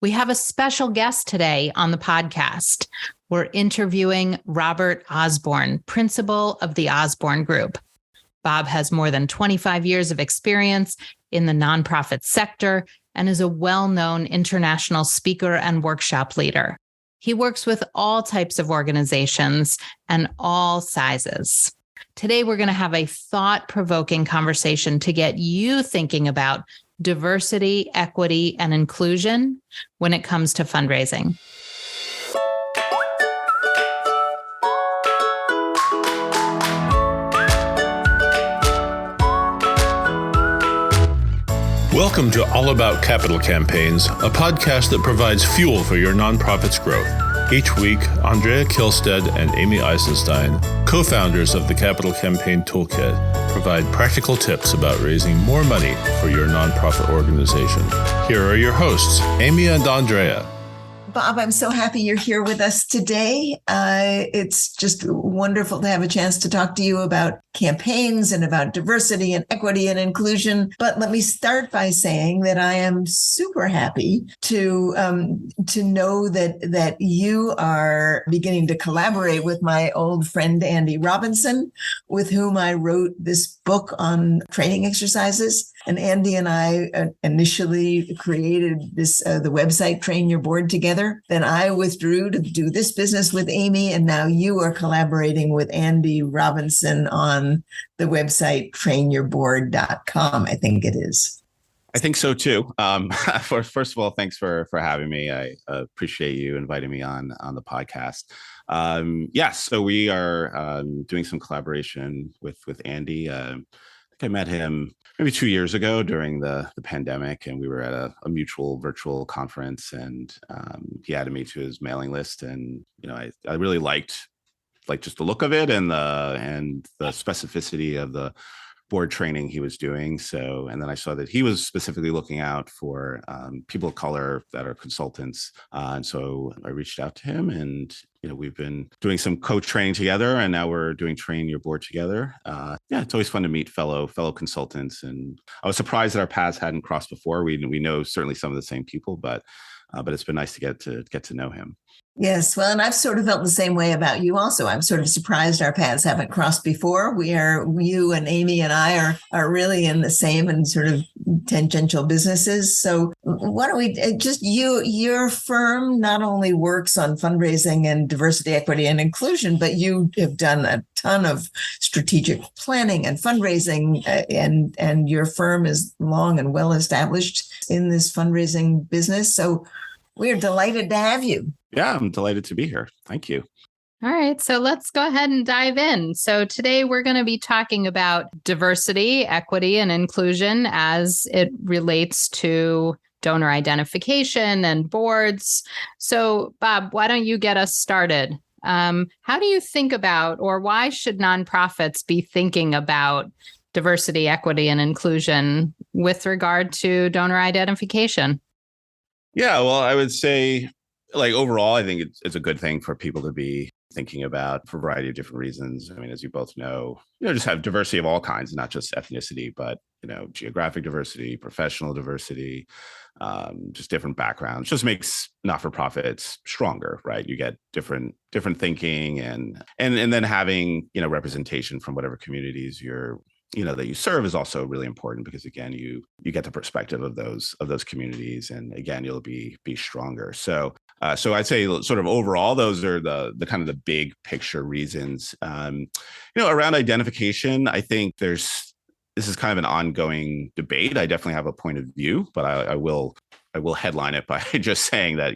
We have a special guest today on the podcast. We're interviewing Robert Osborne, principal of the Osborne Group. Bob has more than 25 years of experience in the nonprofit sector and is a well-known international speaker and workshop leader. He works with all types of organizations and all sizes. Today, we're going to have a thought-provoking conversation to get you thinking about diversity, equity, and inclusion when it comes to fundraising. Welcome to All About Capital Campaigns, a podcast that provides fuel for your nonprofit's growth. Each week, Andrea Kilstead and Amy Eisenstein, co-founders of the Capital Campaign Toolkit, provide practical tips about raising more money for your nonprofit organization. Here are your hosts, Amy and Andrea. Bob, I'm so happy you're here with us today. It's just wonderful to have a chance to talk to you about campaigns and about diversity and equity and inclusion. But let me start by saying that I am super happy to know that you are beginning to collaborate with my old friend Andy Robinson, with whom I wrote this book on training exercises. And Andy and I initially created the website Train Your Board together. Then I withdrew to do this business with Amy, and now you are collaborating with Andy Robinson on the website trainyourboard.com, I think it is. I think so too. First of all, thanks for having me. I appreciate you inviting me on the podcast. So we are doing some collaboration with Andy. I think I met him maybe 2 years ago during the pandemic, and we were at a mutual virtual conference, and he added me to his mailing list. And I really liked just the look of it and the specificity of the board training he was doing. So, and then I saw that he was specifically looking out for people of color that are consultants. And so I reached out to him, and we've been doing some co-training together, and now we're doing Train Your Board together. It's always fun to meet fellow consultants, and I was surprised that our paths hadn't crossed before. We know certainly some of the same people, but it's been nice to get to know him. Yes, well, and I've sort of felt the same way about you also. I'm sort of surprised our paths haven't crossed before. You and Amy and I are really in the same and sort of tangential businesses. So why don't we your firm not only works on fundraising and diversity, equity, and inclusion, but you have done a ton of strategic planning and fundraising, and your firm is long and well established in this fundraising business. So we're delighted to have you. Yeah, I'm delighted to be here. Thank you. All right, so let's go ahead and dive in. So today we're going to be talking about diversity, equity, and inclusion as it relates to donor identification and boards. So Bob, why don't you get us started? How do you think about, or why should nonprofits be thinking about diversity, equity, and inclusion with regard to donor identification? Yeah, well, I would say, overall, I think it's a good thing for people to be thinking about for a variety of different reasons. I mean, as you both know, just have diversity of all kinds, not just ethnicity, but, geographic diversity, professional diversity, just different backgrounds, just makes not-for-profits stronger, right? You get different thinking and then having, representation from whatever communities that you serve is also really important, because again, you get the perspective of those communities, and again, you'll be stronger. So I'd say sort of overall, those are the kind of the big picture reasons. Around identification, I think this is kind of an ongoing debate. I definitely have a point of view, but I will headline it by just saying that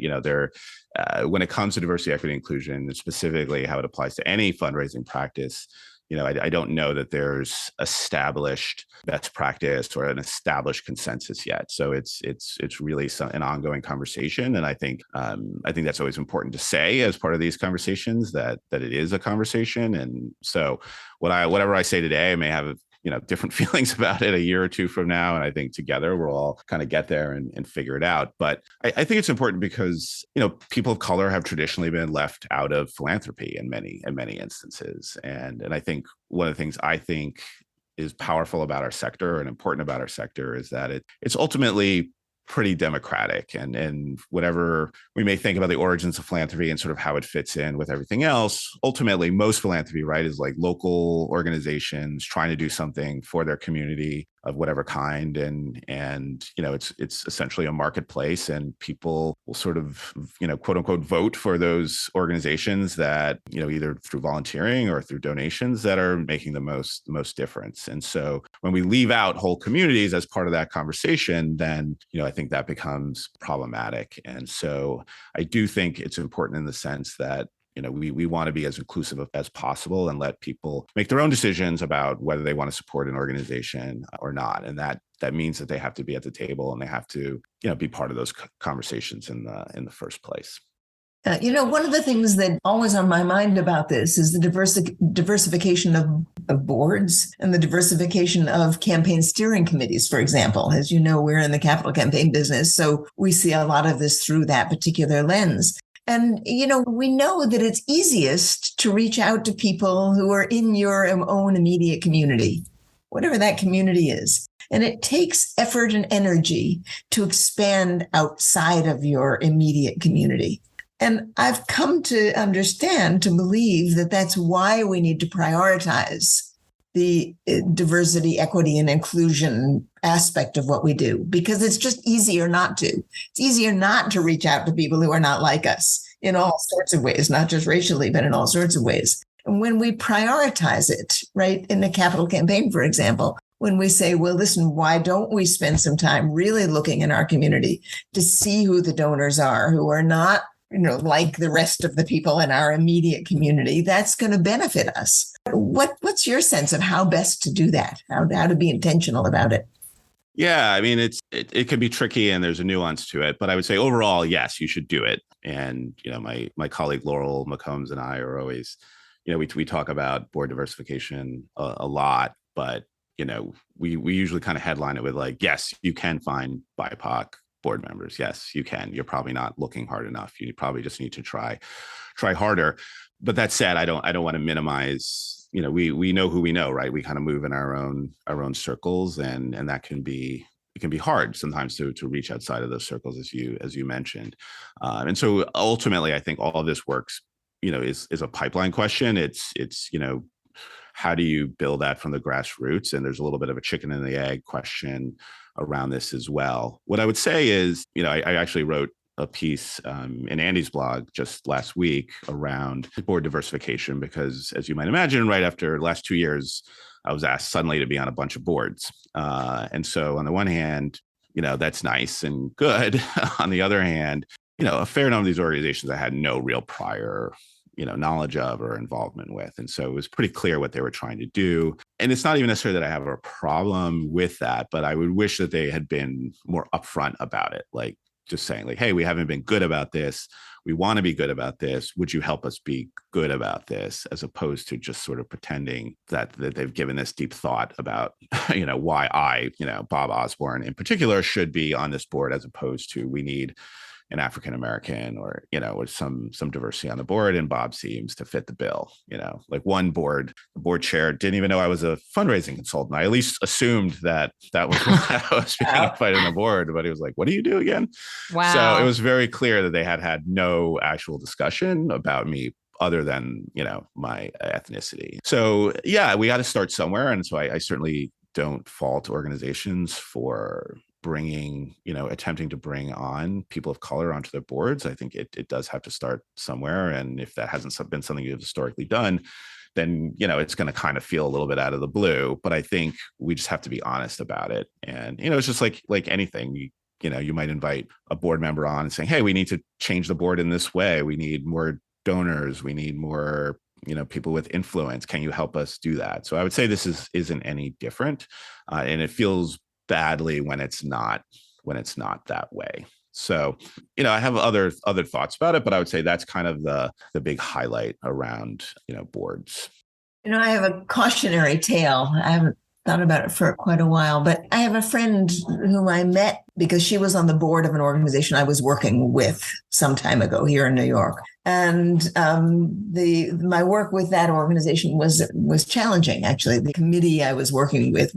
when it comes to diversity, equity, inclusion, and specifically how it applies to any fundraising practice, I don't know that there's established best practice or an established consensus yet. So it's really an ongoing conversation, and I think that's always important to say as part of these conversations, that it is a conversation. And so whatever I say today, I may have different feelings about it a year or two from now. And I think together we'll all kind of get there and figure it out. But I think it's important because, people of color have traditionally been left out of philanthropy in many instances. And I think one of the things I think is powerful about our sector and important about our sector is that it's ultimately pretty democratic, and whatever we may think about the origins of philanthropy and sort of how it fits in with everything else, ultimately most philanthropy, right, is like local organizations trying to do something for their community of whatever kind, and it's essentially a marketplace, and people will sort of quote unquote vote for those organizations that either through volunteering or through donations that are making the most difference. And so when we leave out whole communities as part of that conversation, then I think that becomes problematic. And so I do think it's important in the sense that we want to be as inclusive as possible and let people make their own decisions about whether they want to support an organization or not. And that means that they have to be at the table and they have to, be part of those conversations in the first place. One of the things that always on my mind about this is the diversification of boards and the diversification of campaign steering committees, for example. As you know, we're in the capital campaign business, so we see a lot of this through that particular lens. And, we know that it's easiest to reach out to people who are in your own immediate community, whatever that community is. And it takes effort and energy to expand outside of your immediate community. And I've come to understand, to believe that that's why we need to prioritize the diversity, equity, and inclusion aspect of what we do, because it's just easier not to. It's easier not to reach out to people who are not like us in all sorts of ways, not just racially, but in all sorts of ways. And when we prioritize it, right, in the capital campaign, for example, when we say, well, listen, why don't we spend some time really looking in our community to see who the donors are, who are not like the rest of the people in our immediate community, that's going to benefit us. What's your sense of how best to do that? How to be intentional about it? Yeah, I mean, it can be tricky and there's a nuance to it, but I would say overall, yes, you should do it. And, my colleague Laurel McCombs and I are always, we talk about board diversification a lot, but, we usually kind of headline it with like, yes, you can find BIPOC board members. Yes, you can. You're probably not looking hard enough. You probably just need to try harder. But that said, I don't want to minimize, we know who we know, right? We kind of move in our own circles, and that can be hard sometimes to reach outside of those circles, as you mentioned. And so ultimately, I think all of this works, is a pipeline question. It's how do you build that from the grassroots? And there's a little bit of a chicken and the egg question around this as well. What I would say is, I actually wrote a piece in Andy's blog just last week around board diversification, because as you might imagine, right after the last 2 years, I was asked suddenly to be on a bunch of boards. And so on the one hand, that's nice and good. On the other hand, a fair number of these organizations I had no real prior knowledge of or involvement with. And so it was pretty clear what they were trying to do. And it's not even necessarily that I have a problem with that, but I would wish that they had been more upfront about it. Like just saying like, hey, we haven't been good about this. We want to be good about this. Would you help us be good about this? As opposed to just sort of pretending that they've given this deep thought about, why I, Bob Osborne in particular should be on this board, as opposed to we need an African-American or some diversity on the board. And Bob seems to fit the bill, like one the board chair didn't even know I was a fundraising consultant. I at least assumed that was why I was being invited on the board, but he was like, what do you do again? Wow. So it was very clear that they had no actual discussion about me other than, my ethnicity. So yeah, we got to start somewhere. And so I certainly don't fault organizations for attempting to bring on people of color onto their boards. I think it does have to start somewhere. And if that hasn't been something you've historically done, then, it's going to kind of feel a little bit out of the blue. But I think we just have to be honest about it. And, it's just like anything, you might invite a board member on and saying, hey, we need to change the board in this way. We need more donors. We need more people with influence. Can you help us do that? So I would say this isn't any different. And it feels badly when it's not that way. So, I have other thoughts about it, but I would say that's kind of the big highlight around, boards. I have a cautionary tale. I haven't thought about it for quite a while, but I have a friend whom I met because she was on the board of an organization I was working with some time ago here in New York. And my work with that organization was challenging. Actually, the committee I was working with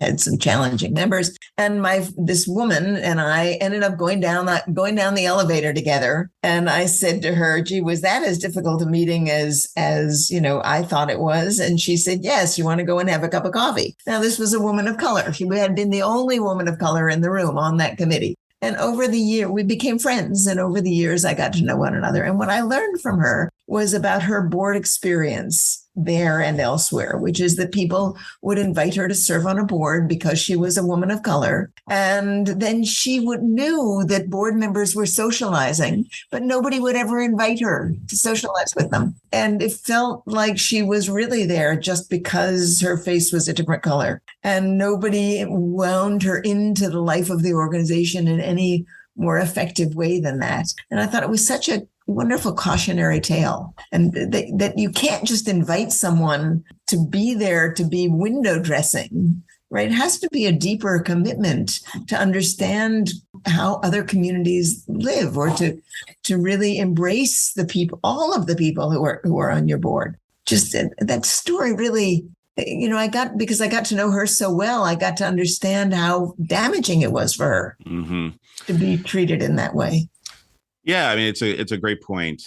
had some challenging members. And this woman and I ended up going down the elevator together. And I said to her, "Gee, was that as difficult a meeting as I thought it was?" And she said, "Yes. You want to go and have a cup of coffee?" Now, this was a woman of color. She had been the only woman of color in the room on that committee. And over the year, we became friends. And over the years, I got to know one another. And what I learned from her was about her board experience there and elsewhere, which is that people would invite her to serve on a board because she was a woman of color. And then she knew that board members were socializing, but nobody would ever invite her to socialize with them. And it felt like she was really there just because her face was a different color. And nobody wound her into the life of the organization in any more effective way than that. And I thought it was such a wonderful cautionary tale, and that you can't just invite someone to be there to be window dressing, right? It has to be a deeper commitment to understand how other communities live, or to really embrace the people, all of the people who are on your board. Just that story really, because I got to know her so well, I got to understand how damaging it was for her to be treated in that way. Yeah, I mean, it's a great point.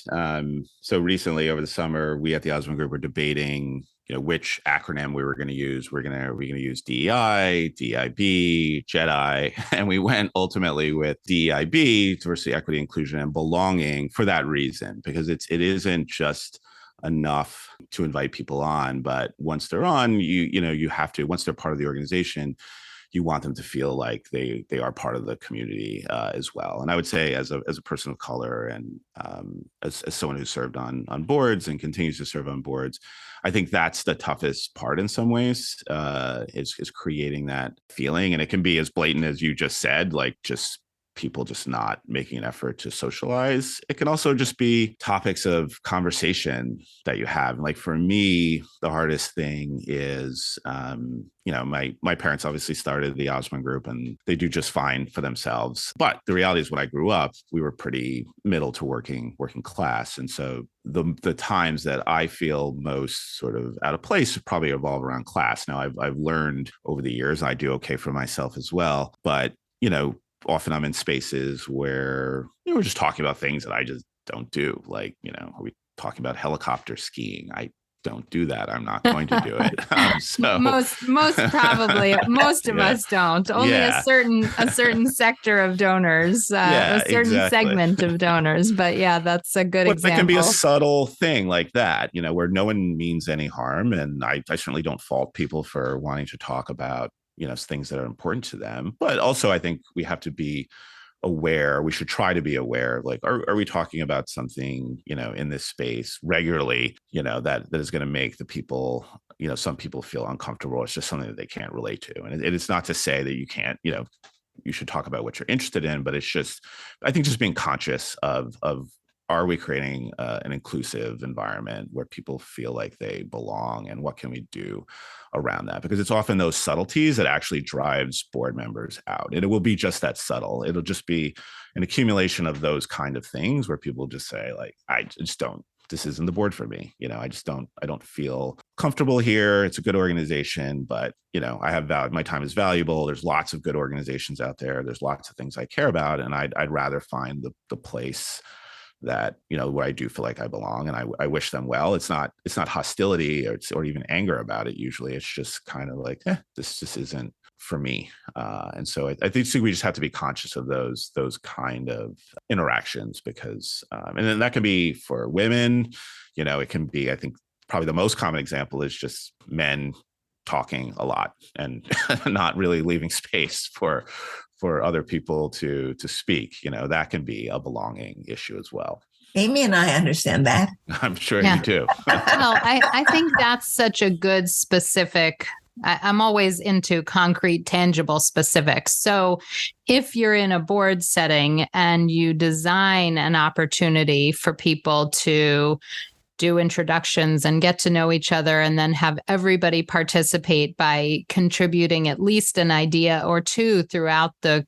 So recently, over the summer, we at the Osborne Group were debating, which acronym we were going to use. We're going to use DEI, DIB, JEDI, and we went ultimately with DEIB, diversity, equity, inclusion, and belonging, for that reason, because it isn't just enough to invite people on, but once they're on, you have to, once they're part of the organization, you want them to feel like they are part of the community as well. And I would say, as a person of color, and as someone who served on boards and continues to serve on boards, I think that's the toughest part in some ways, is creating that feeling. And it can be as blatant as you just said, like just people just not making an effort to socialize. It can also just be topics of conversation that you have. Like for me, the hardest thing is, my parents obviously started the Osborne Group, and they do just fine for themselves. But the reality is, when I grew up, we were pretty middle to working class. And so the times that I feel most sort of out of place probably revolve around class. Now, I've learned over the years, I do okay for myself as well. But, often I'm in spaces where we're just talking about things that I just don't do. Like, are we talking about helicopter skiing? I don't do that. I'm not going to do it. So most probably most of us don't. Only a certain sector of donors, a certain segment of donors. But yeah, that's a good example. That can be a subtle thing like that, where no one means any harm. And I certainly don't fault people for wanting to talk about things that are important to them. But also, I think we have to be aware. We should try to be aware. Like, are we talking about something, in this space regularly, that is going to make the people, some people feel uncomfortable. It's just something that they can't relate to. And it's not to say that you can't, you should talk about what you're interested in, but it's just, I think, just being conscious of are we creating an inclusive environment where people feel like they belong, and what can we do around that? Because it's often those subtleties that actually drives board members out. And it will be just that subtle. It'll just be an accumulation of those kind of things where people just say, like, I just don't, this isn't the board for me. I don't feel comfortable here. It's a good organization, but I have my time is valuable. There's lots of good organizations out there. There's lots of things I care about. And I'd rather find the place that, where I do feel like I belong, and I wish them well. It's not hostility or even anger about it. Usually it's just kind of like, this just isn't for me. And so I think we just have to be conscious of those kind of interactions, because, and then that can be for women, it can be, I think probably the most common example is just men talking a lot and not really leaving space for other people to speak. That can be a belonging issue as well. Amy and I understand that. I'm sure you do. Well, I think that's such a good specific. I'm always into concrete, tangible specifics. So if you're in a board setting and you design an opportunity for people to do introductions and get to know each other, and then have everybody participate by contributing at least an idea or two throughout the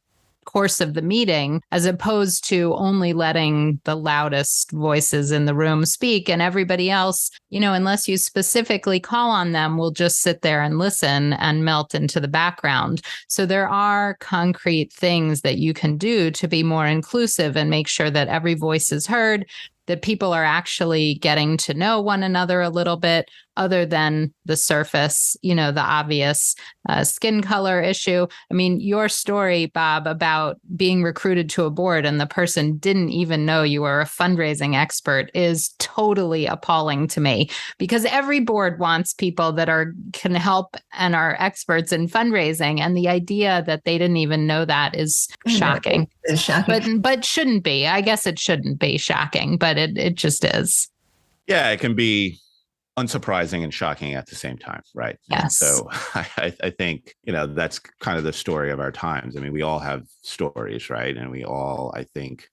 course of the meeting, as opposed to only letting the loudest voices in the room speak, and everybody else, unless you specifically call on them, will just sit there and listen and melt into the background. So there are concrete things that you can do to be more inclusive and make sure that every voice is heard, that people are actually getting to know one another a little bit, other than the surface, the obvious skin color issue. I mean, your story, Bob, about being recruited to a board and the person didn't even know you were a fundraising expert is totally appalling to me, because every board wants people that can help and are experts in fundraising. And the idea that they didn't even know that is shocking. It's shocking. But shouldn't be. I guess it shouldn't be shocking, but it just is. Yeah, it can be unsurprising and shocking at the same time, right? Yes. So I think, that's kind of the story of our times. I mean, we all have stories, right? And we all, I think,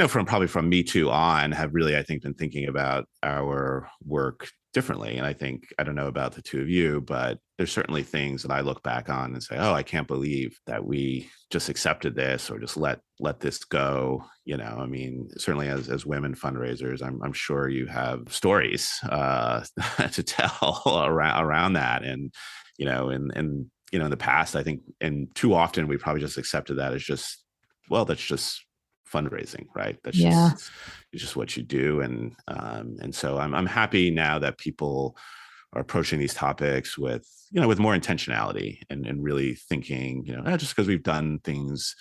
from Me Too on, have really, I think, been thinking about our work differently. And I don't know about the two of you, but there's certainly things that I look back on and say, oh, I can't believe that we just accepted this or just let this go. I mean, certainly as women fundraisers, I'm sure you have stories to tell around that. And, in the past, I think, and too often we probably just accepted that as just, well, that's just fundraising, right? That's just what you do. And so I'm happy now that people are approaching these topics with more intentionality and really thinking, just because we've done things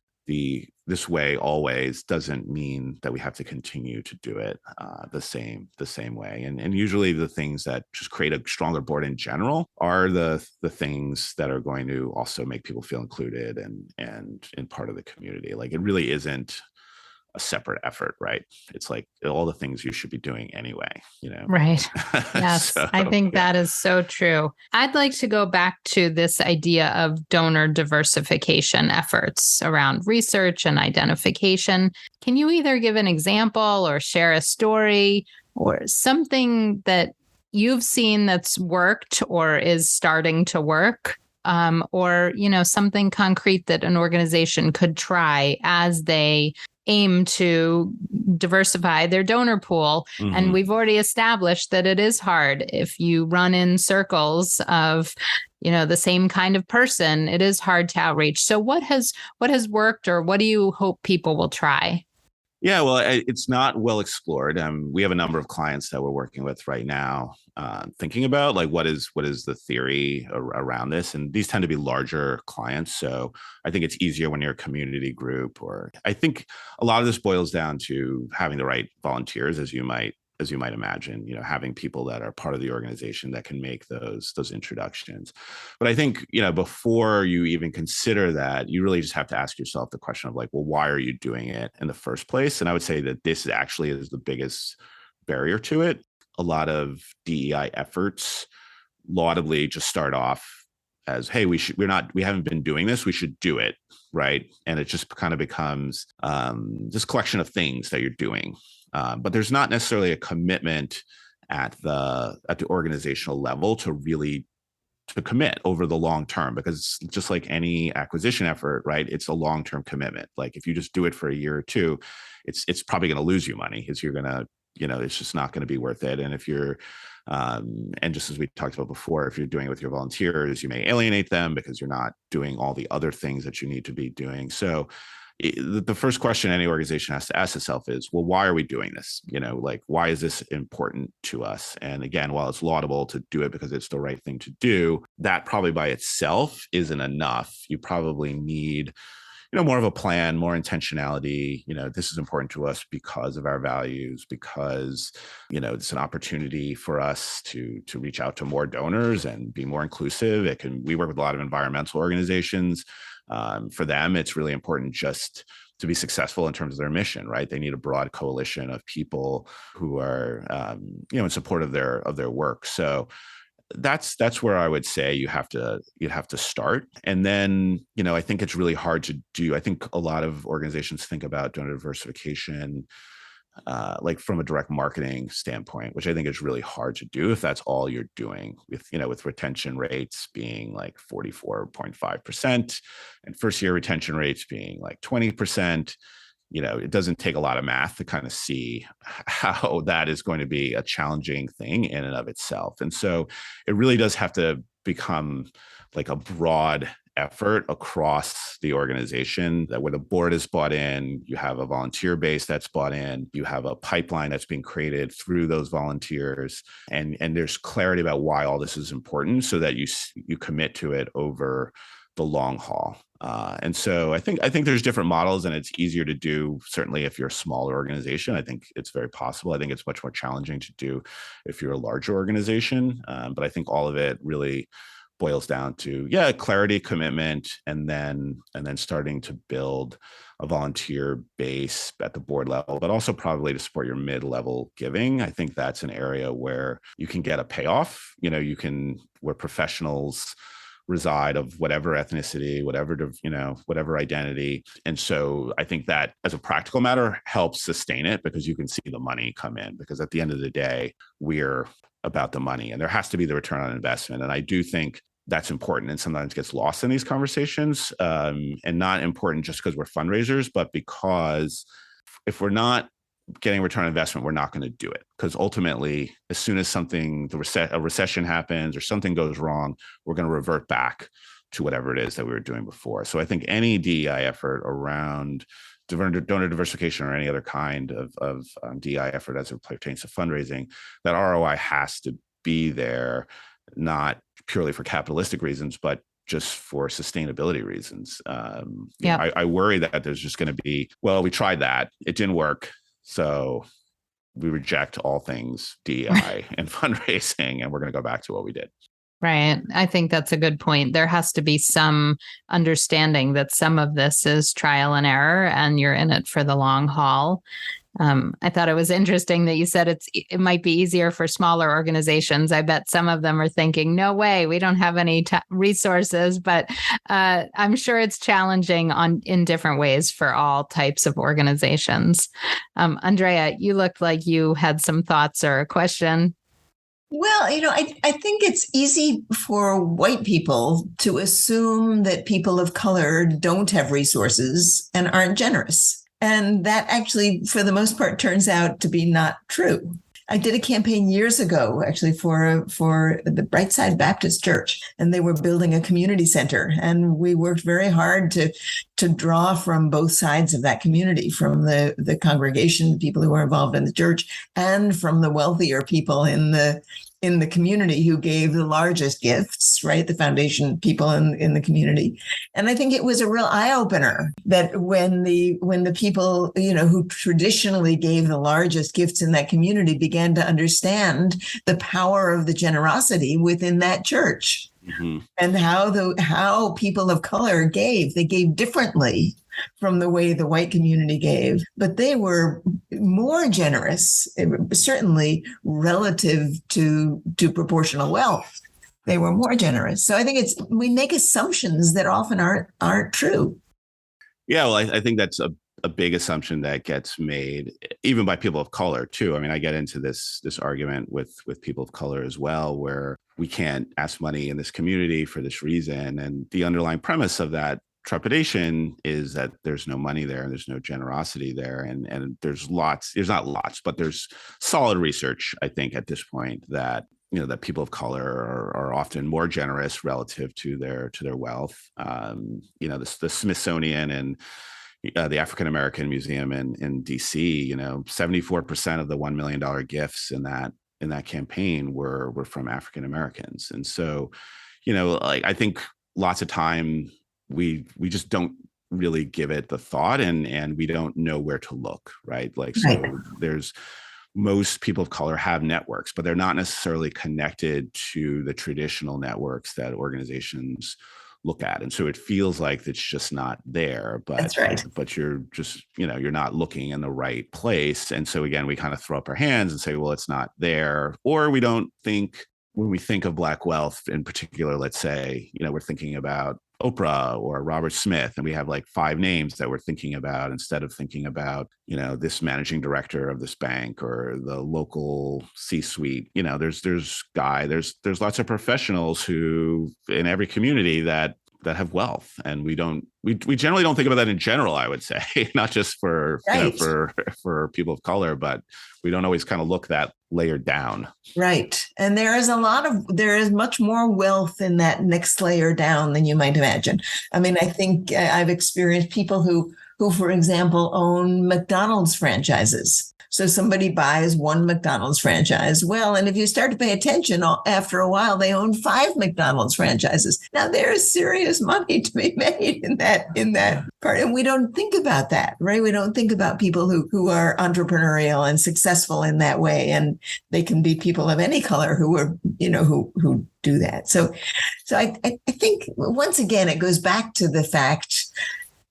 this way always doesn't mean that we have to continue to do it the same way. And usually the things that just create a stronger board in general are the things that are going to also make people feel included and part of the community. Like, it really isn't a separate effort, right? It's like all the things you should be doing anyway, Right. Yes. So, I think that is so true. I'd like to go back to this idea of donor diversification efforts around research and identification. Can you either give an example or share a story or something that you've seen that's worked or is starting to work? Or something concrete that an organization could try as they aim to diversify their donor pool. Mm-hmm. And we've already established that it is hard. If you run in circles of, the same kind of person, it is hard to outreach. So what has worked, or what do you hope people will try? Yeah, well, it's not well explored. We have a number of clients that we're working with right now, thinking about like what is the theory around this, and these tend to be larger clients. So I think it's easier when you're a community group, or I think a lot of this boils down to having the right volunteers, as you might imagine, having people that are part of the organization that can make those introductions. But I think, before you even consider that, you really just have to ask yourself the question of like, well, why are you doing it in the first place? And I would say that this actually is the biggest barrier to it. A lot of DEI efforts laudably just start off as, hey, we haven't been doing this, we should do it, right? And it just kind of becomes this collection of things that you're doing. But there's not necessarily a commitment at the organizational level to really commit over the long term, because just like any acquisition effort, right, it's a long-term commitment. Like if you just do it for a year or two, it's probably going to lose you money, because you're going to, it's just not going to be worth it. And if you're and just as we talked about before, if you're doing it with your volunteers, you may alienate them because you're not doing all the other things that you need to be doing. So the first question any organization has to ask itself is, well, why are we doing this? Like, why is this important to us? And again, while it's laudable to do it because it's the right thing to do, that probably by itself isn't enough. You probably need, more of a plan, more intentionality. This is important to us because of our values, because, it's an opportunity for us to reach out to more donors and be more inclusive. We work with a lot of environmental organizations. For them, it's really important just to be successful in terms of their mission, right? They need a broad coalition of people who are, in support of their work. So that's where I would say you'd have to start. And then, I think it's really hard to do. I think a lot of organizations think about donor diversification like from a direct marketing standpoint, which I think is really hard to do if that's all you're doing with retention rates being like 44.5% and first year retention rates being like 20%. It doesn't take a lot of math to kind of see how that is going to be a challenging thing in and of itself. And so it really does have to become like a broad effort across the organization, that where the board is bought in, you have a volunteer base that's bought in, you have a pipeline that's being created through those volunteers, and there's clarity about why all this is important, so that you commit to it over the long haul. And so I think there's different models, and it's easier to do certainly if you're a smaller organization. I think it's very possible. I think it's much more challenging to do if you're a larger organization. But I think all of it really boils down to clarity, commitment, and then starting to build a volunteer base at the board level, but also probably to support your mid-level giving. I think that's an area where you can get a payoff. Where professionals reside of whatever ethnicity, whatever identity. And so I think that as a practical matter helps sustain it, because you can see the money come in, because at the end of the day, we're about the money and there has to be the return on investment. And I do think that's important and sometimes gets lost in these conversations, and not important just because we're fundraisers, but because if we're not getting return on investment, we're not going to do it. Because ultimately, as soon as a recession happens or something goes wrong, we're going to revert back to whatever it is that we were doing before. So I think any DEI effort around donor diversification or any other kind of DEI effort as it pertains to fundraising, that ROI has to be there, not purely for capitalistic reasons, but just for sustainability reasons. I worry that there's just going to be, we tried that, it didn't work, so we reject all things DEI and fundraising, and we're going to go back to what we did. Right. I think that's a good point. There has to be some understanding that some of this is trial and error, and you're in it for the long haul. I thought it was interesting that you said it might be easier for smaller organizations. I bet some of them are thinking, no way, we don't have any resources, but I'm sure it's challenging in different ways for all types of organizations. Andrea, you looked like you had some thoughts or a question. Well, I think it's easy for white people to assume that people of color don't have resources and aren't generous. And that actually, for the most part, turns out to be not true. I did a campaign years ago, actually, for the Brightside Baptist Church, and they were building a community center. And we worked very hard to draw from both sides of that community, from the congregation, the people who were involved in the church, and from the wealthier people in the community who gave the largest gifts, right? The foundation people in the community. And I think it was a real eye-opener that when the people, who traditionally gave the largest gifts in that community began to understand the power of the generosity within that church. Mm-hmm. And how people of color gave. They gave differently from the way the white community gave, but they were more generous, certainly relative to proportional wealth. They were more generous. So I think we make assumptions that often aren't true. Yeah, well, I think that's a big assumption that gets made even by people of color too. I mean, I get into this argument with people of color as well, where we can't ask money in this community for this reason. And the underlying premise of that trepidation is that there's no money there and there's no generosity there. And there's not lots, but there's solid research, I think, at this point that that people of color are often more generous relative to their wealth. The Smithsonian and the African American Museum in DC, 74% of the $1 million gifts in that campaign were from African Americans. And so, I think lots of time we just don't really give it the thought, and we don't know where to look, right? There's most people of color have networks, but they're not necessarily connected to the traditional networks that organizations look at. And so it feels like it's just not there, but that's right. But you're just, you're not looking in the right place. And so again, we kind of throw up our hands and say, well, it's not there. Or we don't think, when we think of Black wealth in particular, let's say, we're thinking about Oprah or Robert Smith, and we have like 5 names that we're thinking about instead of thinking about, this managing director of this bank or the local C-suite. There's lots of professionals who in every community that have wealth, and we generally don't think about that in general, I would say, not just for Right. for people of color, but we don't always kind of look that layered down. Right. And there is much more wealth in that next layer down than you might imagine. I mean, I think I've experienced people who, for example, own McDonald's franchises. So somebody buys one McDonald's franchise. Well, and if you start to pay attention, after a while, they own 5 McDonald's franchises. Now there is serious money to be made in that part. And we don't think about that, right? We don't think about people who are entrepreneurial and successful in that way. And they can be people of any color who are, who do that. So I think once again, it goes back to the fact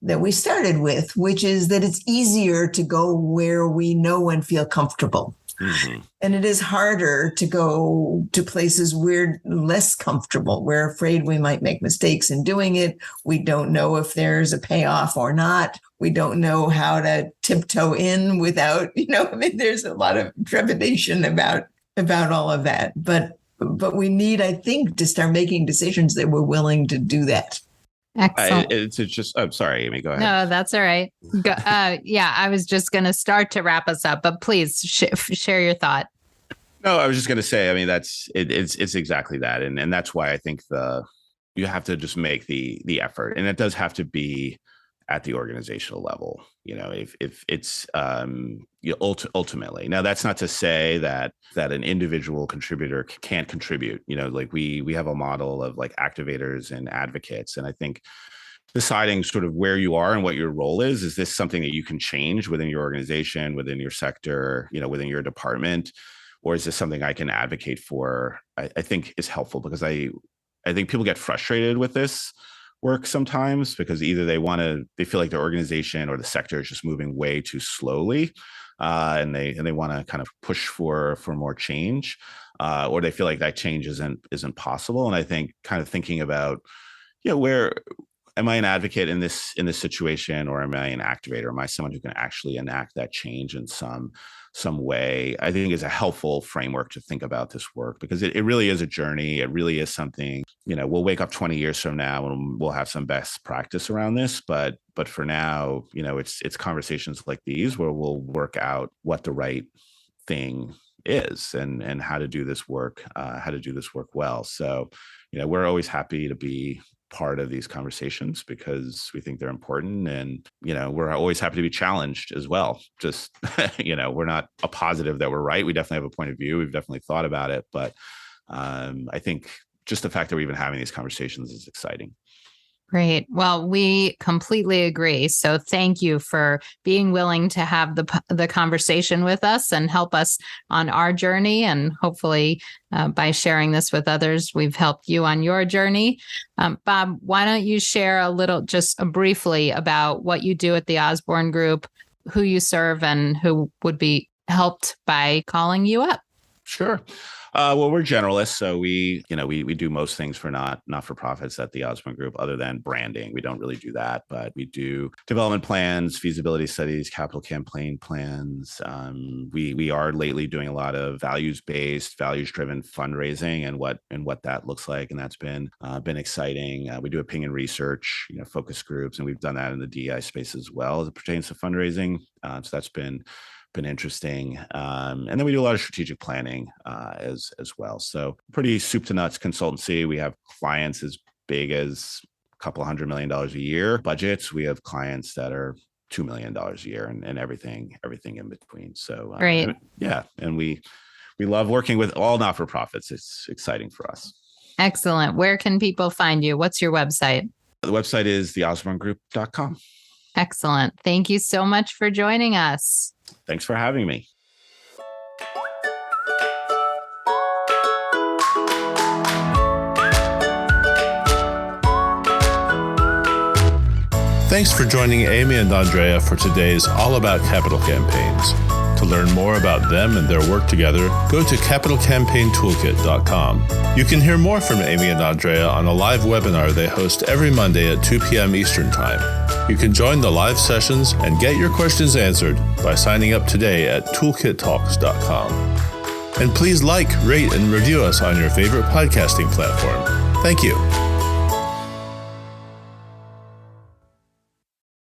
that we started with, which is that it's easier to go where we know and feel comfortable. Mm-hmm. And it is harder to go to places we're less comfortable. We're afraid we might make mistakes in doing it. We don't know if there's a payoff or not. We don't know how to tiptoe in without, there's a lot of trepidation about all of that. But we need, I think, to start making decisions that we're willing to do that. Excellent. It's just, I'm sorry, Amy, go ahead. No, that's all right. I was just going to start to wrap us up, but please share your thought. No, I was just going to say, I mean, it's exactly that. And that's why I think you have to just make the effort, and it does have to be at the organizational level, if it's ultimately. Now, that's not to say that an individual contributor can't contribute. Like we have a model of like activators and advocates, and I think deciding sort of where you are and what your role is this something that you can change within your organization, within your sector, within your department, or is this something I can advocate for? I think is helpful, because I think people get frustrated with this work sometimes because either they feel like their organization or the sector is just moving way too slowly, and they want to kind of push for more change, or they feel like that change isn't possible. And I think kind of thinking about, where am I an advocate in this situation, or am I an activator? Am I someone who can actually enact that change in some way? I think is a helpful framework to think about this work, because it really is a journey. It really is something, we'll wake up 20 years from now and we'll have some best practice around this. But for now, it's conversations like these where we'll work out what the right thing is and how to do this work well. So, we're always happy to be part of these conversations because we think they're important, and we're always happy to be challenged as well. Just we're not a positive that we're right. We definitely have a point of view. We've definitely thought about it, but I think just the fact that we're even having these conversations is exciting. Great. Well, we completely agree. So thank you for being willing to have the conversation with us and help us on our journey. And hopefully by sharing this with others, we've helped you on your journey. Bob, why don't you share a little, just briefly, about what you do at the Osborne Group, who you serve, and who would be helped by calling you up? Sure. Well, we're generalists, so we do most things for not-for-profits at the Osborne Group, other than branding. We don't really do that, but we do development plans, feasibility studies, capital campaign plans. We are lately doing a lot of values-based, values-driven fundraising, and what that looks like, and that's been exciting. We do opinion research, focus groups, and we've done that in the DEI space as well as it pertains to fundraising. So that's been interesting. And then we do a lot of strategic planning as well. So pretty soup to nuts consultancy. We have clients as big as a couple $100 million a year budgets. We have clients that are $2 million a year and everything in between. So Great. Yeah. And we love working with all not-for-profits. It's exciting for us. Excellent. Where can people find you? What's your website? The website is theosborngroup.com. Excellent. Thank you so much for joining us. Thanks for having me. Thanks for joining Amy and Andrea for today's All About Capital Campaigns. To learn more about them and their work together, go to capitalcampaigntoolkit.com. You can hear more from Amy and Andrea on a live webinar they host every Monday at 2 p.m. Eastern Time. You can join the live sessions and get your questions answered by signing up today at toolkittalks.com. And please like, rate, and review us on your favorite podcasting platform. Thank you.